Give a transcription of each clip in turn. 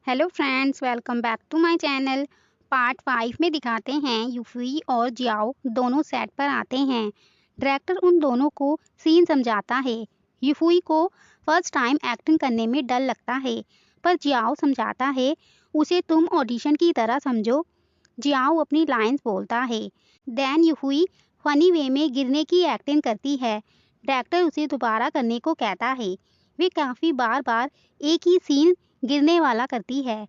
Hello friends, welcome back to my channel. Part 5 में दिखाते हैं यूफी और जियाओ दोनों सेट पर आते हैं। डायरेक्टर उन दोनों को सीन समझाता है। यूफी को फर्स्ट टाइम एक्टिंग करने में डर लगता है, पर जियाओ समझाता है उसे तुम ऑडिशन की तरह समझो। जियाओ अपनी लाइंस बोलता है। देन यूफी फनी वे में गिरने की एक्टिंग करती है। डायरेक्टर उसे दोबारा करने को कहता है। वे काफ़ी बार बार एक ही सीन गिरने वाला करती है।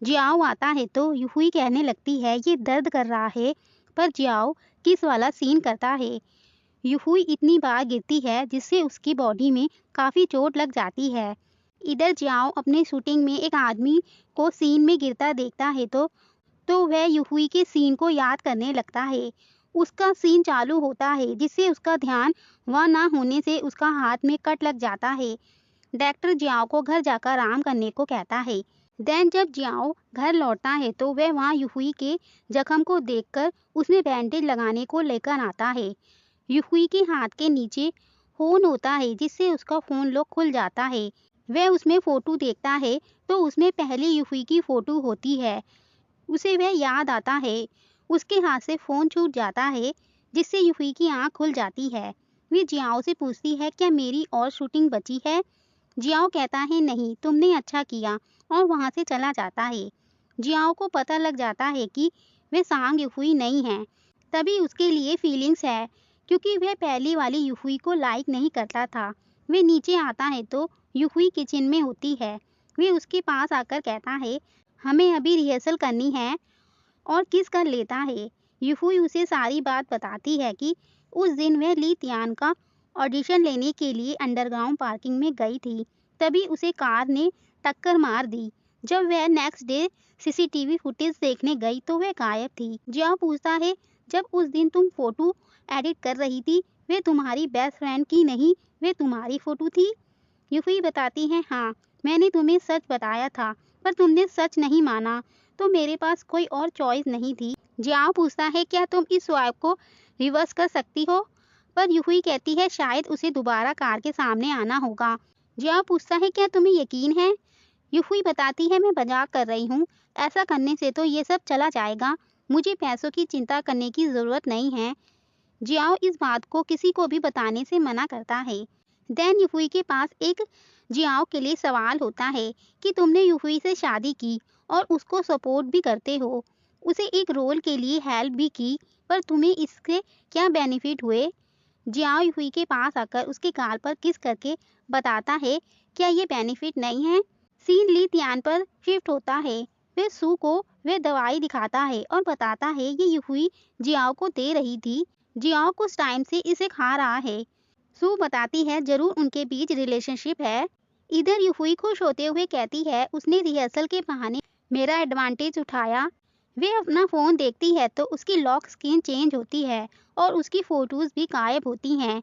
जियाओ आता है तो यूफी कहने लगती है ये दर्द कर रहा है, पर जियाओ किस वाला सीन करता है। यूफी इतनी बार गिरती है जिससे उसकी बॉडी में काफी चोट लग जाती है। इधर जियाओ अपने शूटिंग में एक आदमी को सीन में गिरता देखता है तो वह यूफी के सीन को याद करने लगता है। उसका सीन चालू होता है जिससे उसका ध्यान वह ना होने से उसका हाथ में कट लग जाता है। डायरेक्टर जियाओ को घर जाकर आराम करने को कहता है। देन जब जियाओ घर लौटता है तो वह वहाँ यूफी के जख्म को देखकर उसमें बैंडेज लगाने को लेकर आता है। यूफी के हाथ के नीचे फोन होता है जिससे उसका फोन लॉक खुल जाता है। वह उसमें फोटो देखता है तो उसमें पहले यूफी की फोटो होती है। उसे वह याद आता है। उसके हाथ से फोन छूट जाता है जिससे यूफी की आंख खुल जाती है। वे जियाओ से पूछती है क्या मेरी और शूटिंग बची है। जियाओ कहता है नहीं, तुमने अच्छा किया, और वहां से चला जाता है। जियाओ को पता लग जाता है कि वे सांग यूफी नहीं है। तभी उसके लिए फीलिंग्स है क्योंकि वह पहली वाली यूफी को लाइक नहीं करता था। वे नीचे आता है तो यूफी किचन में होती है। वे उसके पास आकर कहता है हमें अभी रिहर्सल करनी है, और किस कर लेता है। यूफी उसे सारी बात बताती है कि उस दिन वह ली तियान का ऑडिशन लेने के लिए अंडरग्राउंड पार्किंग में गई थी। तभी उसे कार ने टक्कर मार दी। जब वह नेक्स्ट डे सीसीटीवी फुटेज देखने गई तो वह गायब थी। जियाओ पूछता है जब उस दिन तुम फोटो एडिट कर रही थी वे तुम्हारी बेस्ट फ्रेंड की नहीं, वे तुम्हारी फोटो थी। यूफी बताती है हाँ, मैंने तुम्हें सच बताया था पर तुमने सच नहीं माना, तो मेरे पास कोई और चॉइस नहीं थी। जियाओ पूछता है क्या तुम इस स्वाइप को रिवर्स कर सकती हो, पर यूही कहती है शायद उसे दोबारा कार के सामने आना होगा। जियाओ पूछता है क्या तुम्हें यकीन है। यूही बताती है मैं मजाक कर रही हूँ, ऐसा करने से तो ये सब चला जाएगा, मुझे पैसों की चिंता करने की जरूरत नहीं है। जियाओ इस बात को किसी को भी बताने से मना करता है। देन यूही के पास एक जियाओ के लिए सवाल होता है कि तुमने यूही से शादी की और उसको सपोर्ट भी करते हो, उसे एक रोल के लिए हेल्प भी की, पर तुम्हें इससे क्या बेनिफिट हुए। जियाओ यूही के पास आकर उसके गाल पर किस करके बताता है क्या ये बेनिफिट नहीं है। सीन ली तियान पर शिफ्ट होता है। वे सू को वे दवाई दिखाता है और बताता है ये यूही जियाओ को दे रही थी। जियाओ कुछ टाइम से इसे खा रहा है। सू बताती है जरूर उनके बीच रिलेशनशिप है। इधर यूही खुश होते हुए कहती है उसने रिहर्सल के बहाने मेरा एडवांटेज उठाया। वे अपना फोन देखती है तो उसकी लॉक स्क्रीन चेंज होती है और उसकी फोटोज भी गायब होती हैं।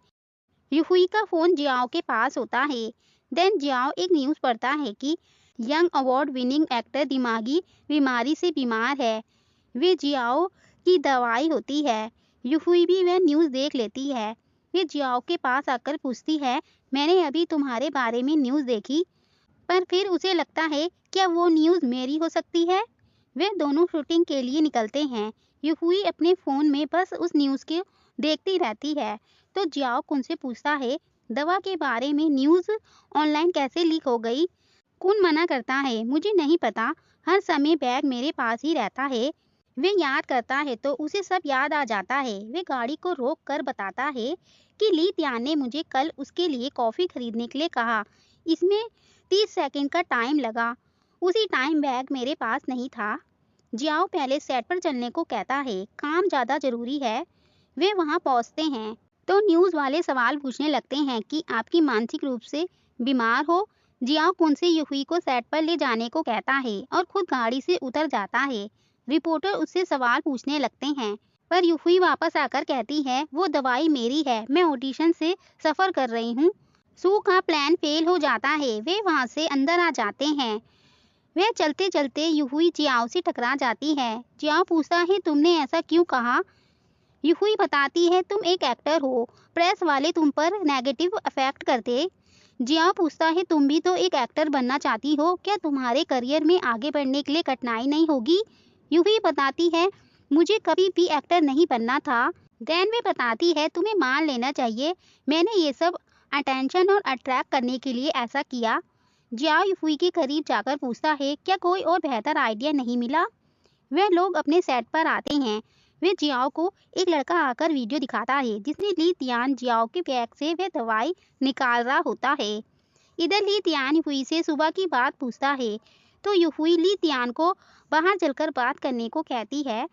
यूही का फोन जियाओ के पास होता है। देन जियाओ एक न्यूज पढ़ता है कि यंग अवार्ड विनिंग एक्टर दिमागी बीमारी से बीमार है। वे जियाओ की दवाई होती है। यूही भी वह न्यूज देख लेती है। वे जियाओ के पास आकर पूछती है मैंने अभी तुम्हारे बारे में न्यूज देखी, पर फिर उसे लगता है क्या वो न्यूज मेरी हो सकती है। वे दोनों शूटिंग के लिए निकलते हैं। यूही अपने फोन में बस उस न्यूज को देखती रहती है तो जियाओ उनसे पूछता है दवा के बारे में न्यूज ऑनलाइन कैसे लीक हो गई। कौन मना करता है मुझे नहीं पता, हर समय बैग मेरे पास ही रहता है। वे याद करता है तो उसे सब याद आ जाता है। वे गाड़ी को रोक कर बताता है कि ली त्यान ने मुझे कल उसके लिए कॉफी खरीदने के लिए कहा, इसमें 30 सेकंड का टाइम लगा, उसी टाइम बैग मेरे पास नहीं था। जियाओ पहले सेट पर चलने को कहता है, काम ज्यादा जरूरी है। वे वहां पहुंचते हैं तो न्यूज वाले सवाल पूछने लगते हैं कि आपकी मानसिक रूप से बीमार हो। जियाओ उनसे यूही को सेट पर ले जाने को कहता है और खुद गाड़ी से उतर जाता है। रिपोर्टर उससे सवाल पूछने लगते हैं पर यूही वापस आकर कहती है वो दवाई मेरी है, मैं ऑडिशन से सफर कर रही हूँ। सू का प्लान फेल हो जाता है। वे वहां से अंदर आ जाते हैं। वह चलते चलते यूही जियाओ से टकरा जाती है। जियाओ पूछता है तुमने ऐसा क्यों कहा। यूही बताती है तुम एक एक्टर हो, प्रेस वाले तुम पर नेगेटिव इफेक्ट करते। जियाओ पूछता है तुम भी तो एक एक्टर बनना चाहती हो, क्या तुम्हारे करियर में आगे बढ़ने के लिए कठिनाई नहीं होगी? यूवी बताती है मुझे कभी भी एक्टर नहीं बनना था। देन वे बताती है तुम्हें मान लेना चाहिए, मैंने ये सब अटेंशन और अट्रैक्ट करने के लिए ऐसा किया। जियाओ यूफुई के करीब जाकर पूछता है क्या कोई और बेहतर आइडिया नहीं मिला? वे लोग अपने सेट पर आते हैं। वे जियाओ को एक लड़का आकर वीडियो दिखाता है जिसने ली तियान जियाओ के बैग से वह दवाई निकाल रहा होता है। इधर ली तियान यूफुई से सुबह की बात पूछता है तो यूफुई ली तियान को बाहर चलकर बात करने को कहती है।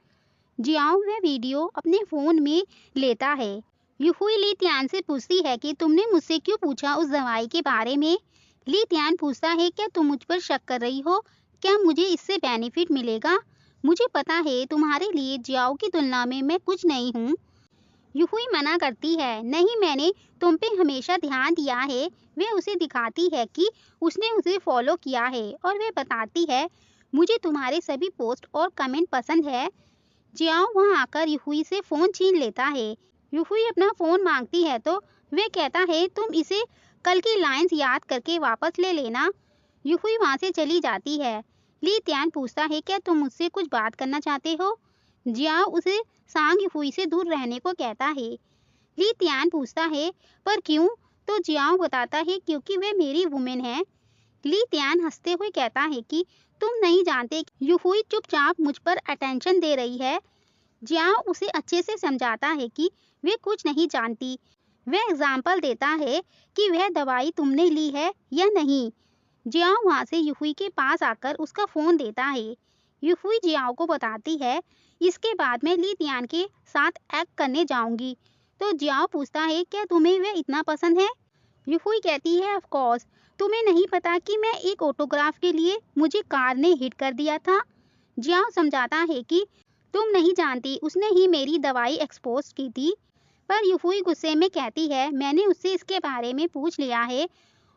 जियाओ वह वीडियो अपने फोन में लेता है। यूफुई ली तियान से पूछती है कि तुमने मुझसे क्यों पूछा उस दवाई के बारे में? ली तियान पूछता है क्या तुम मुझ पर शक कर रही हो? क्या मुझे इससे बेनिफिट मिलेगा? मुझे पता है तुम्हारे लिए जियाओ की तुलना में मैं कुछ नहीं हूँ। यूफुई मना करती है नहीं, मैंने तुम पे हमेशा ध्यान दिया है। वे उसे दिखाती है कि उसने उसे फॉलो किया है और वे बताती है मुझे तुम्हारे सभी पोस्ट और कमेंट पसंद है। जियाओ वहां आकर यूफुई से फोन छीन लेता है। यूफुई अपना फोन मांगती है तो वे कहता है तुम इसे कल की लाइंस याद करके वापस ले लेना। यूफुई वहां से चली जाती है। ली तियान पूछता है क्या तुम मुझसे कुछ बात करना चाहते हो? जियाओ उसे सांग यूफुई से दूर रहने को कहता है। ली तियान पूछता है पर क्यों? तो जियाओ बताता है क्योंकि वे मेरी वुमेन है। ली तियान हंसते हुए कहता है कि तुम नहीं जानते यूफुई चुपचाप मुझ पर अटेंशन दे रही है। जियाओ उसे अच्छे से समझाता है कि वे कुछ नहीं जानती। वह एग्जाम्पल देता है कि वह दवाई तुमने ली है या नहीं। जियाओ वहां से यूफुई के पास आकर उसका फोन देता है। यूफुई जियाओ को बताती है इसके बाद मैं ली तियान के साथ एक्ट करने जाऊंगी। तो जियाओ पूछता है क्या तुम्हें वह इतना पसंद है? यूफुई कहती है ऑफ कोर्स, तुम्हें नहीं पता कि मैं एक ऑटोग्राफ के लिए मुझे कार ने हिट कर दिया था। जियाओ समझाता है कि तुम नहीं जानती उसने ही मेरी दवाई एक्सपोज की थी। पर यूफुई गुस्से में कहती है मैंने उससे इसके बारे में पूछ लिया है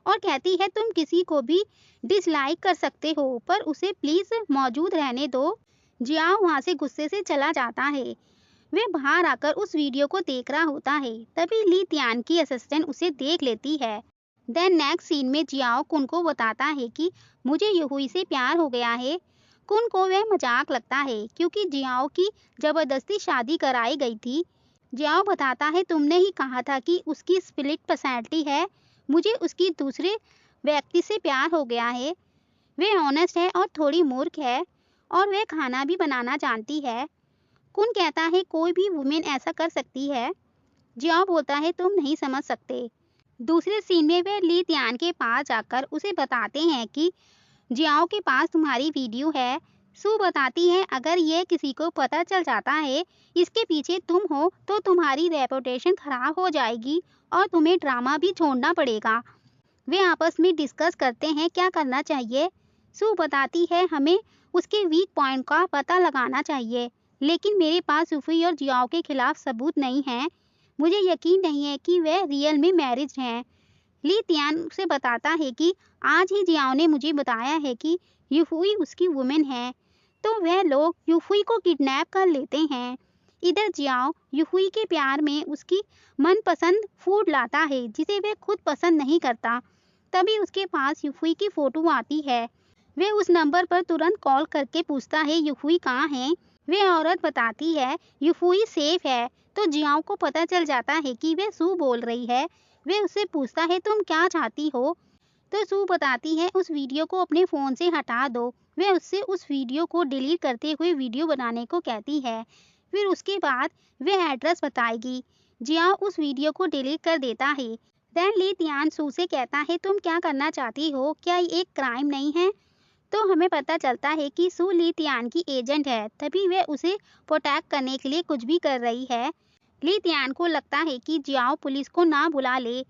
और कहती है तुम किसी को भी डिसलाइक कर सकते हो पर उसे प्लीज मौजूद रहने दो। जियाओ वहां से गुस्से से चला जाता है। वे बाहर आकर उस वीडियो को देख रहा होता है तभी ली तियान की असिस्टेंट उसे देख लेती है। देन नेक्स्ट सीन में जियाओ कुन को बताता है कि मुझे यूफुई से प्यार हो गया है। कुन को वह मजाक लगता है क्योंकि जियाओ की जबरदस्ती शादी कराई गई थी। जियाओ बताता है तुमने ही कहा था कि उसकी स्प्लिट पर्सनैलिटी है, मुझे उसकी दूसरे व्यक्ति से प्यार हो गया है। वे ऑनेस्ट है और थोड़ी मूर्ख है और वह खाना भी बनाना जानती है। कुन कहता है कोई भी वुमेन ऐसा कर सकती है। जियाओ बोलता है तुम नहीं समझ सकते। दूसरे सीन में वे ली तियान के पास जाकर उसे बताते हैं कि जियाओ के पास तुम्हारी वीडियो है। सू बताती है अगर ये किसी को पता चल जाता है इसके पीछे तुम हो तो तुम्हारी रेपुटेशन खराब हो जाएगी और तुम्हें ड्रामा भी छोड़ना पड़ेगा। वे आपस में डिस्कस करते हैं क्या करना चाहिए। सू बताती है हमें उसके वीक पॉइंट का पता लगाना चाहिए, लेकिन मेरे पास यूफुई और जियाओ के खिलाफ सबूत नहीं है। मुझे यकीन नहीं है कि वे रियल में मैरिज हैं। ली तियान से बताता है कि आज ही जियाओ ने मुझे बताया है कि यूफुई उसकी वुमेन है, तो वह लोग यूफुई को किडनैप कर लेते हैं। इधर जियाओ यूफुई के प्यार में उसकी मनपसंद फूड लाता है जिसे वह खुद पसंद नहीं करता। तभी उसके पास यूफुई की फोटो आती है। वह उस नंबर पर तुरंत कॉल करके पूछता है यूफुई कहाँ है। वह औरत बताती है यूफुई सेफ है। तो जियाओ को पता चल जाता है कि वह सू बोल रही है। वह उससे पूछता है तुम क्या चाहती हो? तो सू बताती है उस वीडियो को अपने फोन से हटा दो। वह उससे उस वीडियो को डिलीट करते हुए वीडियो बनाने को कहती है। फिर उसके बाद वह एड्रेस बताएगी। जियाओ उस वीडियो को डिलीट कर देता है। देन ली तियान सू से कहता है तुम क्या करना चाहती हो, क्या ये एक क्राइम नहीं है? तो हमें पता चलता है कि सू ली तियान की एजेंट है, तभी वह उसे प्रोटेक्ट करने के लिए कुछ भी कर रही है। ली तियान को लगता है कि जियाओ पुलिस को ना बुला ले,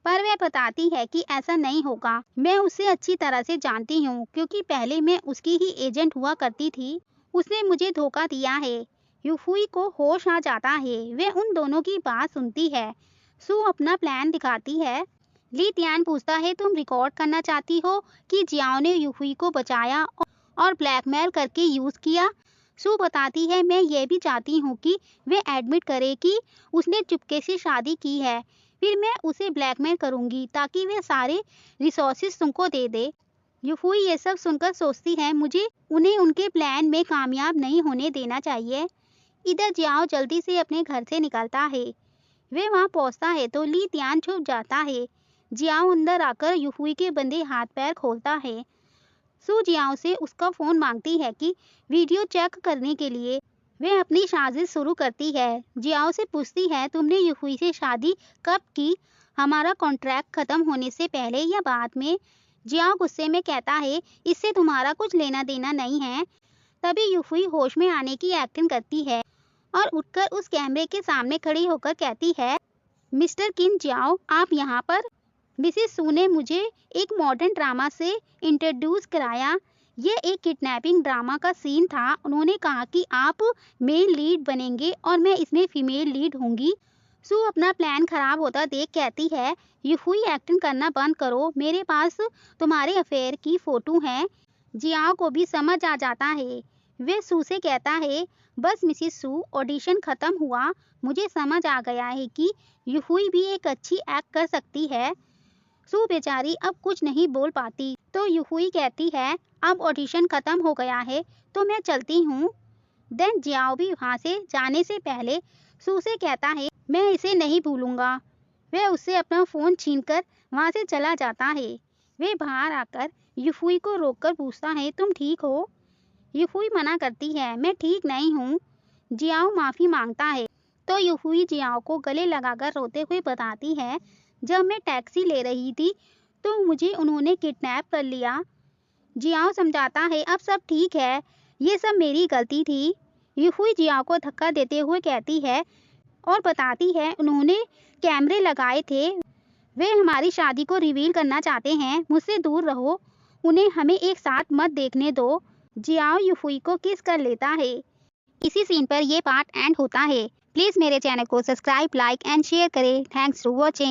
पर वह बताती है कि ऐसा नहीं होगा। मैं उसे अच्छी तरह से जानती हूँ क्योंकि पहले मैं उसकी ही एजेंट हुआ करती थी। उसने मुझे धोखा दिया है। यूफुई को होश आ जाता है। वह उन दोनों की बात सुनती है। सू अपना प्लान दिखाती है। ली तियान पूछता है तुम रिकॉर्ड करना चाहती हो कि जियाओ ने यूफुई को बचाया और ब्लैकमेल करके यूज किया? सू बताती है मैं ये भी चाहती हूँ कि वे एडमिट करे कि उसने चुपके से शादी की है। फिर मैं उसे ब्लैकमेल करूंगी ताकि वे सारे रिसोर्सेज तुमको दे दे। यूफुई ये सब सुनकर सोचती है मुझे उन्हें उनके प्लान में कामयाब नहीं होने देना चाहिए। इधर जियाओ जल्दी से अपने घर से निकलता है। वे वहां पहुंचता है तो ली तियान छुप जाता है। जियाओ अंदर आकर यूफुई के बंधे हाथ पैर खोलता है। सू जियाओ से उसका फोन मांगती है कि वीडियो चेक करने के लिए। वे अपनी साजिश शुरू करती है। जियाओ से पूछती है तुमने यूफुई से शादी कब की, हमारा कॉन्ट्रैक्ट खत्म होने से पहले या बाद में। जियाओ गुस्से में कहता है इससे तुम्हारा कुछ लेना देना नहीं है। तभी यूफुई होश में आने की एक्टिंग करती है और उठकर उस कैमरे के सामने खड़ी होकर कहती है मिस्टर किन जियाओ आप यहाँ पर। मिसिस सू ने मुझे एक मॉडर्न ड्रामा से इंट्रोड्यूस कराया। ये एक किडनैपिंग ड्रामा का सीन था। उन्होंने कहा कि आप मेल लीड बनेंगे और मैं इसमें फीमेल लीड होंगी। सू अपना प्लान खराब होता देख कहती है यूफुई एक्टिंग करना बंद करो, मेरे पास तुम्हारे अफेयर की फोटो है। जियाओ को भी समझ आ जाता है। वे सू से कहता है बस मिसिस सू ऑडिशन खत्म हुआ, मुझे समझ आ गया है कि यूफुई भी एक अच्छी एक्ट कर सकती है। सू बेचारी अब कुछ नहीं बोल पाती तो यूफुई कहती है अब ऑडिशन खत्म हो गया है तो मैं चलती हूँ। देन जियाओ भी वहाँ से जाने से पहले सू से कहता है मैं इसे नहीं भूलूंगा। वह उससे अपना फोन छीनकर वहाँ से चला जाता है। वे बाहर आकर यूफुई को रोककर पूछता है तुम ठीक हो। यूफुई मना करती है मैं ठीक नहीं हूँ। जियाओ माफी मांगता है तो यूफुई जियाओ को गले लगाकर रोते हुए बताती है जब मैं टैक्सी ले रही थी तो मुझे उन्होंने किडनैप कर लिया। जियाओ समझाता है अब सब ठीक है, ये सब मेरी गलती थी। यूफुई जियाओ को धक्का देते हुए कहती है और बताती है उन्होंने कैमरे लगाए थे, वे हमारी शादी को रिवील करना चाहते हैं, मुझसे दूर रहो, उन्हें हमें एक साथ मत देखने दो। जियाओ यूफुई को किस कर लेता है। इसी सीन पर यह पार्ट एंड होता है। प्लीज मेरे चैनल को सब्सक्राइब, लाइक एंड शेयर करें। Thanks for watching.